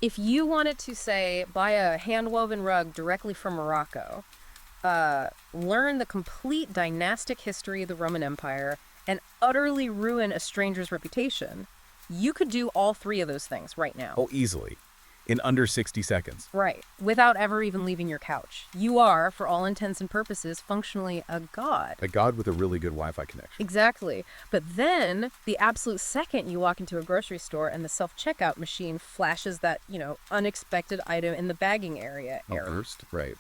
If you wanted to, say, buy a hand-woven rug directly from Morocco, learn the complete dynastic history of the Roman Empire, and utterly ruin a stranger's reputation, you could do all three of those things right now. Oh, easily. In under 60 seconds. Right, without ever even leaving your couch. You are, for all intents and purposes, functionally a god. A god with a really good Wi-Fi connection. Exactly. But then, the absolute second you walk into a grocery store and the self-checkout machine flashes that, unexpected item in the bagging area error. First, right.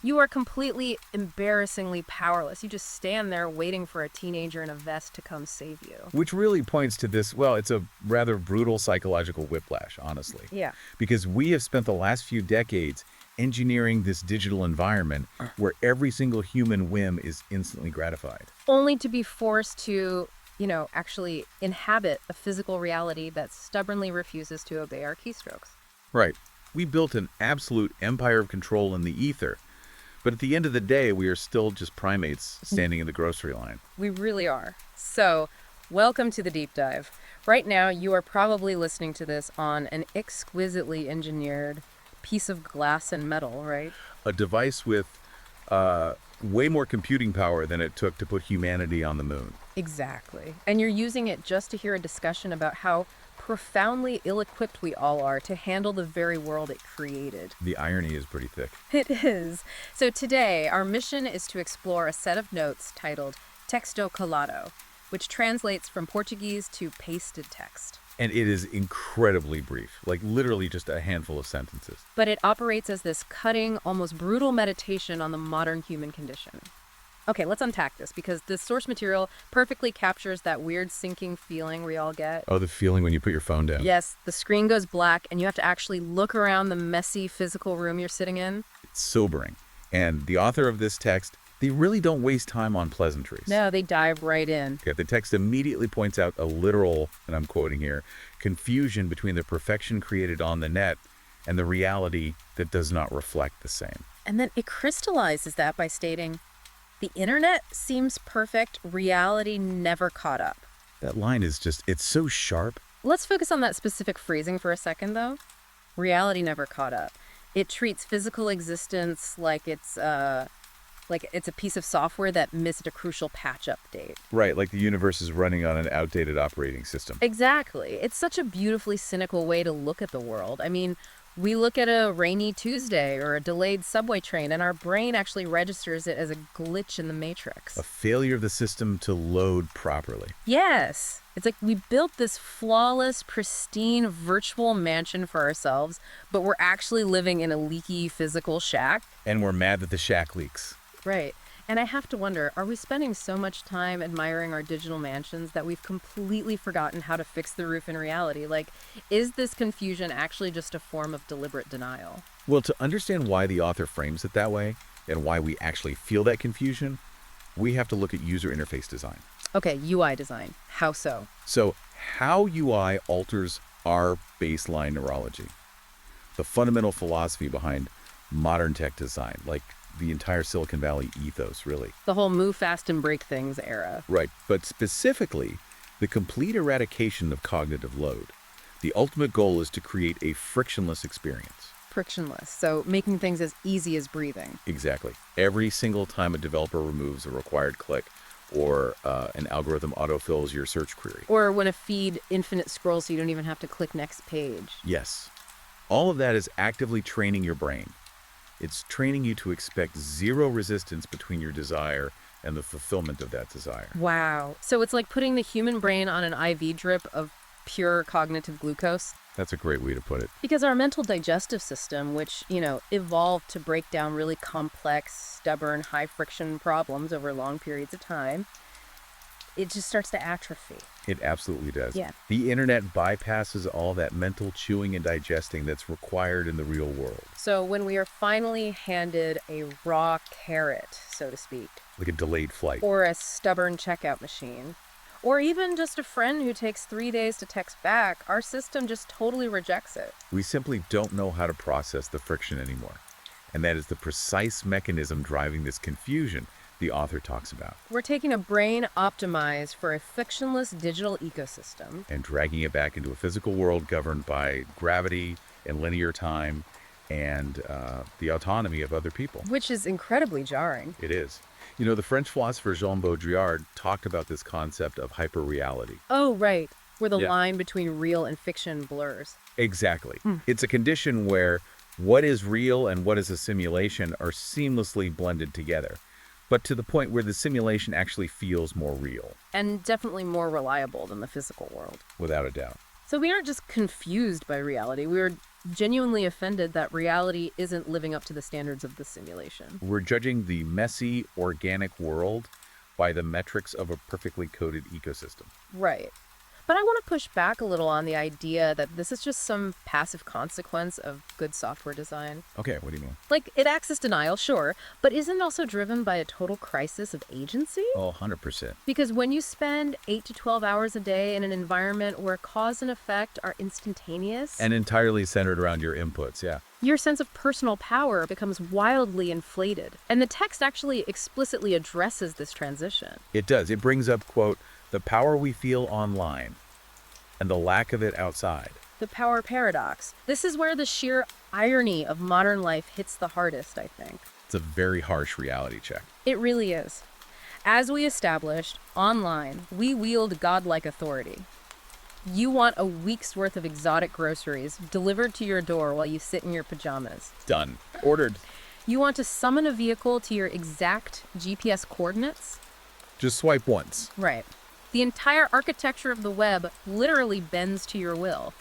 You are completely embarrassingly powerless. You just stand there waiting for a teenager in a vest to come save you. Which really points to this, well, it's a rather brutal psychological whiplash, honestly. Yeah. Because we have spent the last few decades engineering this digital environment where every single human whim is instantly gratified. Only to be forced to, actually inhabit a physical reality that stubbornly refuses to obey our keystrokes. Right. We built an absolute empire of control in the ether. But at the end of the day, we are still just primates standing in the grocery line. We really are. So, welcome to the deep dive. Right now, you are probably listening to this on an exquisitely engineered piece of glass and metal, right? A device with way more computing power than it took to put humanity on the moon. Exactly. And you're using it just to hear a discussion about how profoundly ill-equipped we all are to handle the very world it created. The irony is pretty thick. It is. So today, our mission is to explore a set of notes titled Texto Colado, which translates from Portuguese to pasted text. And it is incredibly brief, like literally just a handful of sentences. But it operates as this cutting, almost brutal meditation on the modern human condition. Okay, let's unpack this, because this source material perfectly captures that weird sinking feeling we all get. Oh, the feeling when you put your phone down. Yes, the screen goes black and you have to actually look around the messy physical room you're sitting in. It's sobering. And the author of this text, they really don't waste time on pleasantries. No, they dive right in. Okay, the text immediately points out a literal, and I'm quoting here, confusion between the perfection created on the net and the reality that does not reflect the same. And then it crystallizes that by stating, the internet seems perfect, reality never caught up. That line is just, it's so sharp. Let's focus on that specific phrasing for a second, though. Reality never caught up. It treats physical existence like it's a piece of software that missed a crucial patch update. Right, like the universe is running on an outdated operating system. Exactly. It's such a beautifully cynical way to look at the world. I mean, we look at a rainy Tuesday or a delayed subway train, and our brain actually registers it as a glitch in the matrix. A failure of the system to load properly. Yes. It's like we built this flawless, pristine virtual mansion for ourselves, but we're actually living in a leaky physical shack. And we're mad that the shack leaks. Right. And I have to wonder, are we spending so much time admiring our digital mansions that we've completely forgotten how to fix the roof in reality? Like, is this confusion actually just a form of deliberate denial? Well, to understand why the author frames it that way, and why we actually feel that confusion, we have to look at user interface design. Okay, UI design. How so? So, how UI alters our baseline neurology. The fundamental philosophy behind modern tech design, like the entire Silicon Valley ethos, really. The whole move fast and break things era. Right, but specifically, the complete eradication of cognitive load. The ultimate goal is to create a frictionless experience. Frictionless, so making things as easy as breathing. Exactly. Every single time a developer removes a required click, or an algorithm autofills your search query. Or when a feed infinite scrolls so you don't even have to click next page. Yes. All of that is actively training your brain. It's training you to expect zero resistance between your desire and the fulfillment of that desire. Wow. So it's like putting the human brain on an IV drip of pure cognitive glucose. That's a great way to put it. Because our mental digestive system, which, evolved to break down really complex, stubborn, high-friction problems over long periods of time, it just starts to atrophy. It absolutely does. Yeah. The internet bypasses all that mental chewing and digesting that's required in the real world. So when we are finally handed a raw carrot, so to speak, Like a delayed flight. or a stubborn checkout machine, or even just a friend who takes 3 days to text back, our system just totally rejects it. We simply don't know how to process the friction anymore. And that is the precise mechanism driving this confusion the author talks about. We're taking a brain optimized for a fictionless digital ecosystem. And dragging it back into a physical world governed by gravity, and linear time and the autonomy of other people. Which is incredibly jarring. It is. You know, the French philosopher Jean Baudrillard talked about this concept of hyperreality. Oh, right. Where the Yeah. line between real and fiction blurs. Exactly. It's a condition where what is real and what is a simulation are seamlessly blended together, but to the point where the simulation actually feels more real, And definitely more reliable than the physical world. without a doubt. So we aren't just confused by reality. We are genuinely offended that reality isn't living up to the standards of the simulation. We're judging the messy, organic world by the metrics of a perfectly coded ecosystem. Right. But I want to push back a little on the idea that this is just some passive consequence of good software design. Okay, what do you mean? Like, it access denial, sure, but isn't it also driven by a total crisis of agency? Oh, 100%. Because when you spend 8 to 12 hours a day in an environment where cause and effect are instantaneous, And entirely centered around your inputs, yeah. your sense of personal power becomes wildly inflated. And the text actually explicitly addresses this transition. It does. It brings up, quote, the power we feel online and the lack of it outside. The power paradox. This is where the sheer irony of modern life hits the hardest, I think. It's a very harsh reality check. It really is. As we established, online, we wield godlike authority. You want a week's worth of exotic groceries delivered to your door while you sit in your pajamas. Done. Ordered. You want to summon a vehicle to your exact GPS coordinates? Just swipe once. Right. The entire architecture of the web literally bends to your will.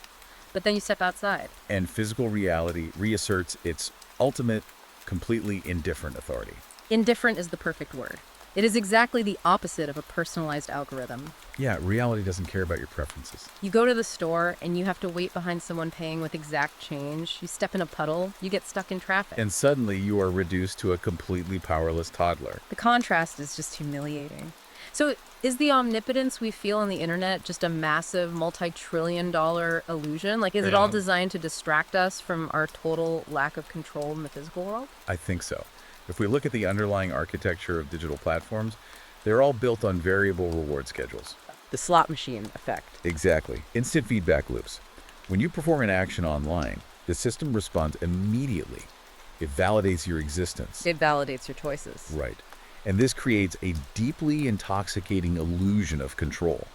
But then you step outside. And physical reality reasserts its ultimate, completely indifferent authority. Indifferent is the perfect word. It is exactly the opposite of a personalized algorithm. Yeah, reality doesn't care about your preferences. You go to the store and you have to wait behind someone paying with exact change. You step in a puddle, you get stuck in traffic. And suddenly you are reduced to a completely powerless toddler. The contrast is just humiliating. So, is the omnipotence we feel on the internet just a massive multi-trillion-dollar illusion? Like, is it all Yeah. designed to distract us from our total lack of control in the physical world? I think so. If we look at the underlying architecture of digital platforms, they're all built on variable reward schedules. The slot machine effect. Exactly. Instant feedback loops. When you perform an action online, the system responds immediately. It validates your existence. It validates your choices. Right. And this creates a deeply intoxicating illusion of control.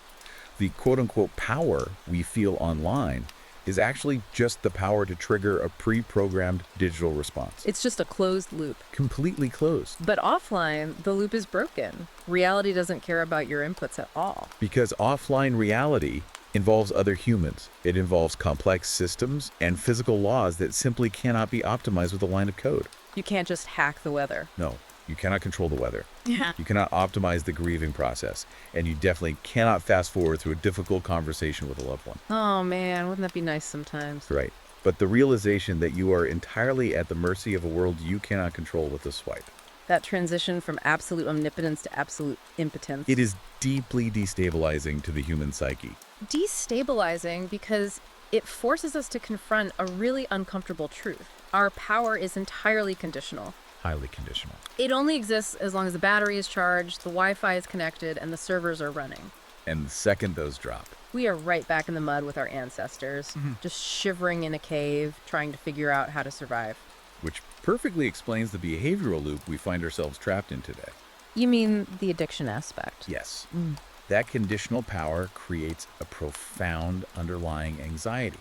The quote-unquote power we feel online is actually just the power to trigger a pre-programmed digital response. It's just a closed loop. Completely closed. But offline, the loop is broken. Reality doesn't care about your inputs at all. Because offline reality involves other humans. It involves complex systems and physical laws that simply cannot be optimized with a line of code. You can't just hack the weather. No, you cannot control the weather. Yeah. You cannot optimize the grieving process. And you definitely cannot fast forward through a difficult conversation with a loved one. Oh man, wouldn't that be nice sometimes? Right. But the realization that you are entirely at the mercy of a world you cannot control with a swipe. That transition from absolute omnipotence to absolute impotence. It is deeply destabilizing to the human psyche. Destabilizing because it forces us to confront a really uncomfortable truth. Our power is entirely conditional. Highly conditional. It only exists as long as the battery is charged, the Wi-Fi is connected, and the servers are running. And the second those drop, We are right back in the mud with our ancestors, just shivering in a cave, trying to figure out how to survive. which perfectly explains the behavioral loop we find ourselves trapped in today. You mean the addiction aspect? Yes. That conditional power creates a profound underlying anxiety.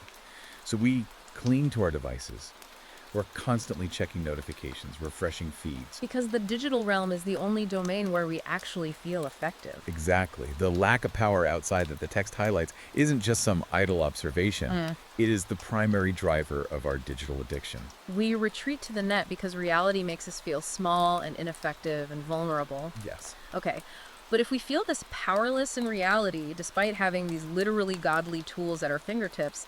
So we cling to our devices. We're constantly checking notifications, refreshing feeds. Because the digital realm is the only domain where we actually feel effective. Exactly. The lack of power outside that the text highlights isn't just some idle observation. It is the primary driver of our digital addiction. We retreat to the net because reality makes us feel small and ineffective and vulnerable. Yes. Okay, but if we feel this powerless in reality, despite having these literally godly tools at our fingertips,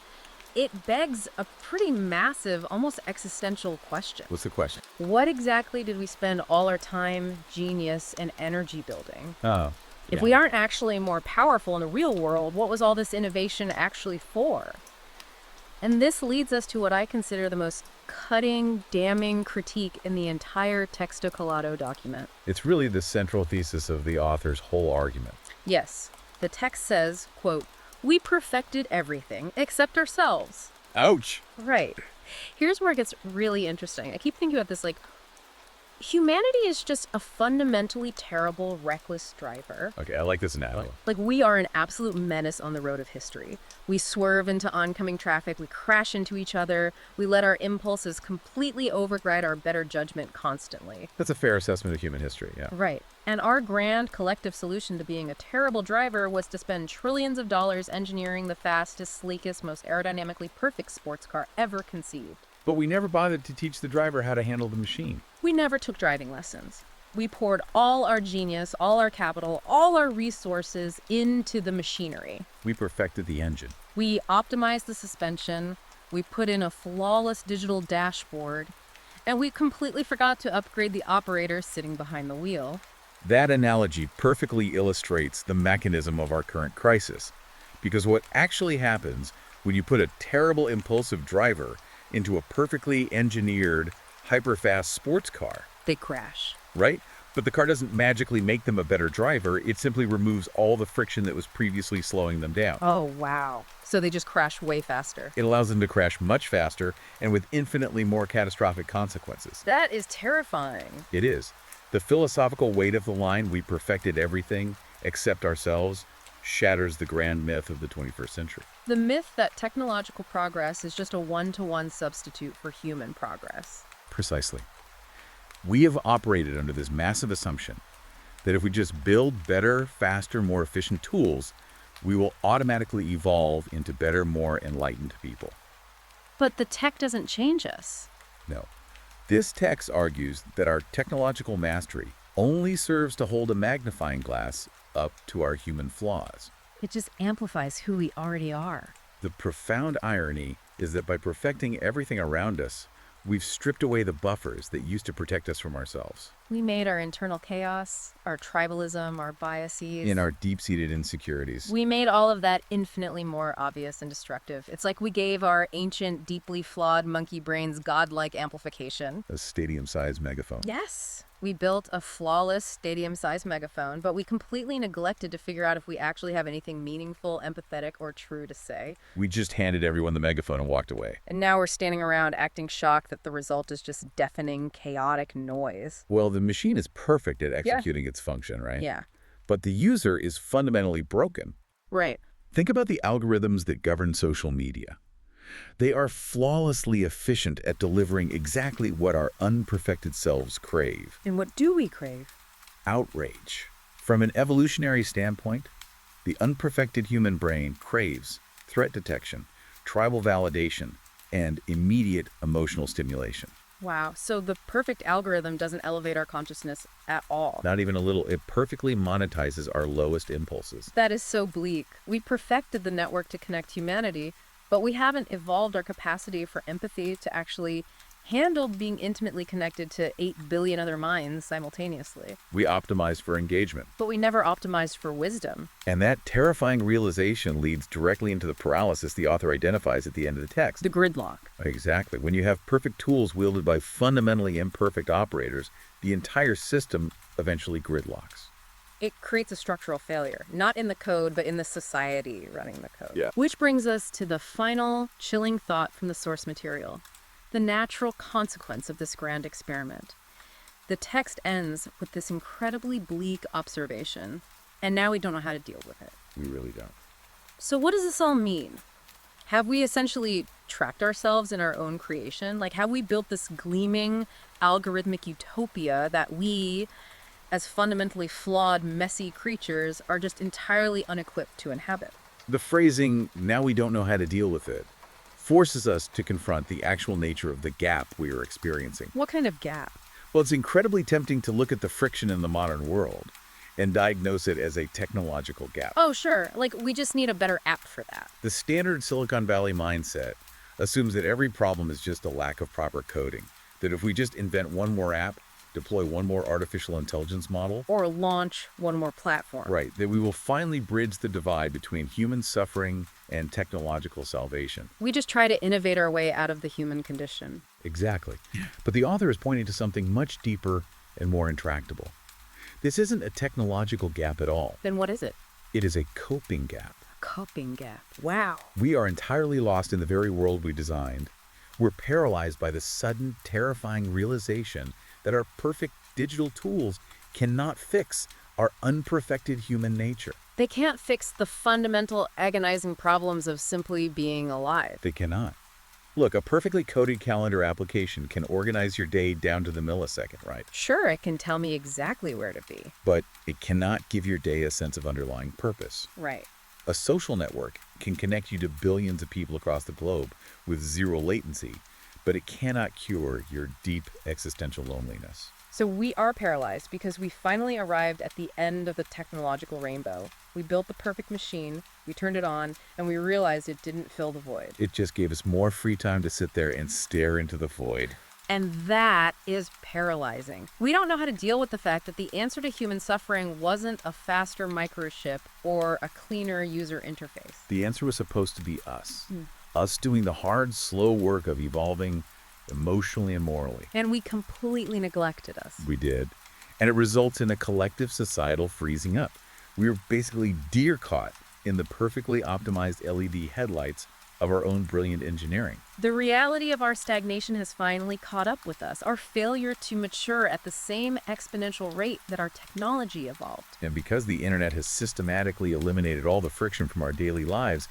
it begs a pretty massive, almost existential question. What's the question? What exactly did we spend all our time, genius, and energy building? Oh. If we aren't actually more powerful in the real world, what was all this innovation actually for? And this leads us to what I consider the most cutting, damning critique in the entire Texto Colado document. It's really the central thesis of the author's whole argument. Yes, the text says, quote, "We perfected everything except ourselves." Ouch! Right. Here's where it gets really interesting. I keep thinking about this like, humanity is just a fundamentally terrible, reckless driver. Okay, I like this analogy. Like, we are an absolute menace on the road of history. We swerve into oncoming traffic, we crash into each other, we let our impulses completely override our better judgment constantly. That's a fair assessment of human history, yeah. Right. And our grand collective solution to being a terrible driver was to spend trillions of dollars engineering the fastest, sleekest, most aerodynamically perfect sports car ever conceived. But we never bothered to teach the driver how to handle the machine. We never took driving lessons. We poured all our genius, all our capital, all our resources into the machinery. We perfected the engine. We optimized the suspension, we put in a flawless digital dashboard, and we completely forgot to upgrade the operator sitting behind the wheel. That analogy perfectly illustrates the mechanism of our current crisis. Because what actually happens when you put a terrible impulsive driver into a perfectly engineered, hyper-fast sports car, They crash. right? But the car doesn't magically make them a better driver. It simply removes all the friction that was previously slowing them down. Oh, wow. So they just crash way faster. It allows them to crash much faster and with infinitely more catastrophic consequences. That is terrifying. It is. The philosophical weight of the line, "we perfected everything except ourselves," shatters the grand myth of the 21st century. The myth that technological progress is just a one-to-one substitute for human progress. Precisely. We have operated under this massive assumption that if we just build better, faster, more efficient tools, we will automatically evolve into better, more enlightened people. But the tech doesn't change us. No. This text argues that our technological mastery only serves to hold a magnifying glass up to our human flaws. It just amplifies who we already are. The profound irony is that by perfecting everything around us, we've stripped away the buffers that used to protect us from ourselves. We made our internal chaos, our tribalism, our biases. In our deep-seated insecurities. We made all of that infinitely more obvious and destructive. It's like we gave our ancient, deeply flawed monkey brains godlike amplification. A stadium-sized megaphone. Yes. We built a flawless stadium-sized megaphone, but we completely neglected to figure out if we actually have anything meaningful, empathetic, or true to say. We just handed everyone the megaphone and walked away. And now we're standing around acting shocked that the result is just deafening, chaotic noise. Well, the machine is perfect at executing its function, right? Yeah. But the user is fundamentally broken. Right. Think about the algorithms that govern social media. They are flawlessly efficient at delivering exactly what our unperfected selves crave. And what do we crave? Outrage. From an evolutionary standpoint, the unperfected human brain craves threat detection, tribal validation, and immediate emotional stimulation. Wow. So the perfect algorithm doesn't elevate our consciousness at all. Not even a little. It perfectly monetizes our lowest impulses. That is so bleak. We perfected the network to connect humanity, but we haven't evolved our capacity for empathy to actually handle being intimately connected to 8 billion other minds simultaneously. We optimize for engagement. But we never optimized for wisdom. And that terrifying realization leads directly into the paralysis the author identifies at the end of the text. The gridlock. Exactly. When you have perfect tools wielded by fundamentally imperfect operators, the entire system eventually gridlocks. It creates a structural failure, not in the code, but in the society running the code. Yeah. Which brings us to the final chilling thought from the source material, the natural consequence of this grand experiment. The text ends with this incredibly bleak observation, and now we don't know how to deal with it. We really don't. So what does this all mean? Have we essentially trapped ourselves in our own creation? Like, have we built this gleaming algorithmic utopia that we, as fundamentally flawed, messy creatures, are just entirely unequipped to inhabit? The phrasing, "now we don't know how to deal with it," forces us to confront the actual nature of the gap we are experiencing. What kind of gap? Well, it's incredibly tempting to look at the friction in the modern world and diagnose it as a technological gap. Oh, sure. Like, we just need a better app for that. The standard Silicon Valley mindset assumes that every problem is just a lack of proper coding, that if we just invent one more app, deploy one more artificial intelligence model, Or launch one more platform. right, that we will finally bridge the divide between human suffering and technological salvation. We just try to innovate our way out of the human condition. Exactly. But the author is pointing to something much deeper and more intractable. This isn't a technological gap at all. Then what is it? It is a coping gap. cupping gap. Wow. We are entirely lost in the very world we designed. We're paralyzed by the sudden, terrifying realization that our perfect digital tools cannot fix our unperfected human nature. They can't fix the fundamental agonizing problems of simply being alive. They cannot. Look, a perfectly coded calendar application can organize your day down to the millisecond, right? Sure, it can tell me exactly where to be. But it cannot give your day a sense of underlying purpose. Right. A social network can connect you to billions of people across the globe with zero latency, but it cannot cure your deep existential loneliness. So we are paralyzed because we finally arrived at the end of the technological rainbow. We built the perfect machine, we turned it on, and we realized it didn't fill the void. It just gave us more free time to sit there and stare into the void. And that is paralyzing. We don't know how to deal with the fact that the answer to human suffering wasn't a faster microchip or a cleaner user interface. The answer was supposed to be us. Us doing the hard, slow work of evolving emotionally and morally. And we completely neglected us. We did. And it results in a collective societal freezing up. We were basically deer caught in the perfectly optimized LED headlights of our own brilliant engineering. The reality of our stagnation has finally caught up with us, our failure to mature at the same exponential rate that our technology evolved. And because the internet has systematically eliminated all the friction from our daily lives,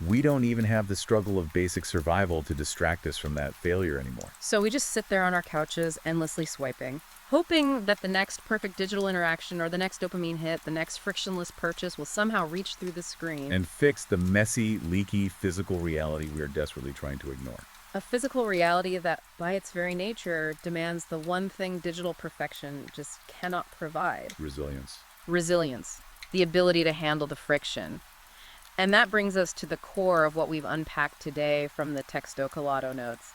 we don't even have the struggle of basic survival to distract us from that failure anymore. So we just sit there on our couches, endlessly swiping, hoping that the next perfect digital interaction or the next dopamine hit, the next frictionless purchase will somehow reach through the screen. And fix the messy, leaky physical reality we are desperately trying to ignore. A physical reality that, by its very nature, demands the one thing digital perfection just cannot provide: Resilience. resilience, the ability to handle the friction. And that brings us to the core of what we've unpacked today from the Textocalato notes.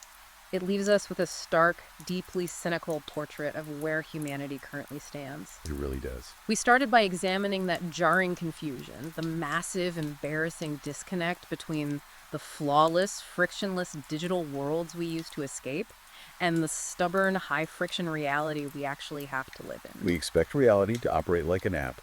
It leaves us with a stark, deeply cynical portrait of where humanity currently stands. It really does. We started by examining that jarring confusion, the massive, embarrassing disconnect between the flawless, frictionless digital worlds we used to escape and the stubborn, high-friction reality we actually have to live in. We expect reality to operate like an app,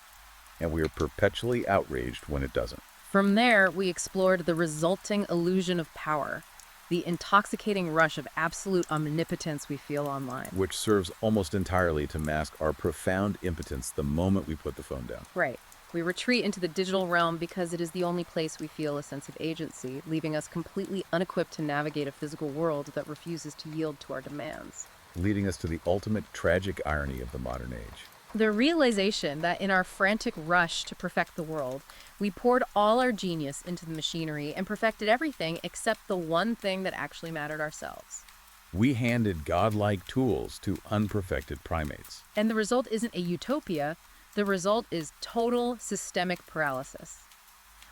and we are perpetually outraged when it doesn't. From there, we explored the resulting illusion of power, the intoxicating rush of absolute omnipotence we feel online. Which serves almost entirely to mask our profound impotence the moment we put the phone down. Right. We retreat into the digital realm because it is the only place we feel a sense of agency, leaving us completely unequipped to navigate a physical world that refuses to yield to our demands. Leading us to the ultimate tragic irony of the modern age. The realization that in our frantic rush to perfect the world, we poured all our genius into the machinery and perfected everything except the one thing that actually mattered: ourselves. We handed godlike tools to unperfected primates. And the result isn't a utopia. The result is total systemic paralysis.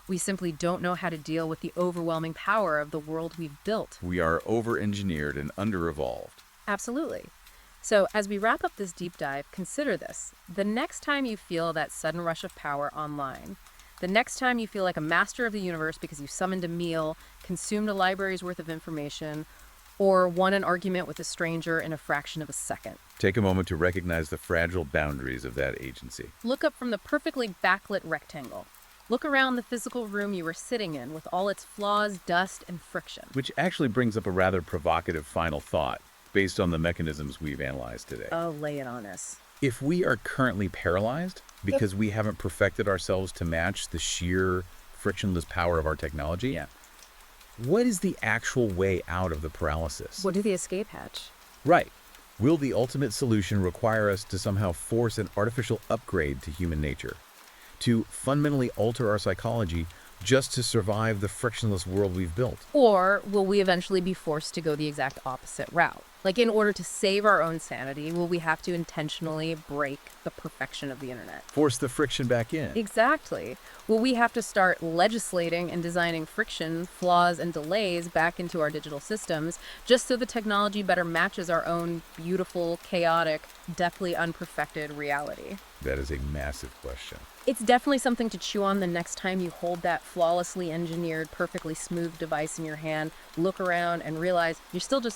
We simply don't know how to deal with the overwhelming power of the world we've built. We are over-engineered and under-evolved. Absolutely. So, as we wrap up this deep dive, consider this. The next time you feel that sudden rush of power online, the next time you feel like a master of the universe because you summoned a meal, consumed a library's worth of information, or won an argument with a stranger in a fraction of a second, Take a moment to recognize the fragile boundaries of that agency. look up from the perfectly backlit rectangle. Look around the physical room you were sitting in with all its flaws, dust, and friction. Which actually brings up a rather provocative final thought based on the mechanisms we've analyzed today. Oh, lay it on us. If we are currently paralyzed because we haven't perfected ourselves to match the sheer frictionless power of our technology, what is the actual way out of the paralysis? What is the escape hatch? Right. Will the ultimate solution require us to somehow force an artificial upgrade to human nature? To fundamentally alter our psychology just to survive the frictionless world we've built? Or will we eventually be forced to go the exact opposite route? Like, in order to save our own sanity, will we have to intentionally break the perfection of the internet? Force the friction back in. Exactly. Will we have to start legislating and designing friction, flaws, and delays back into our digital systems just so the technology better matches our own beautiful, chaotic, deathly unperfected reality? That is a massive question. It's definitely something to chew on the next time you hold that flawlessly engineered, perfectly smooth device in your hand, look around, and realize you're still just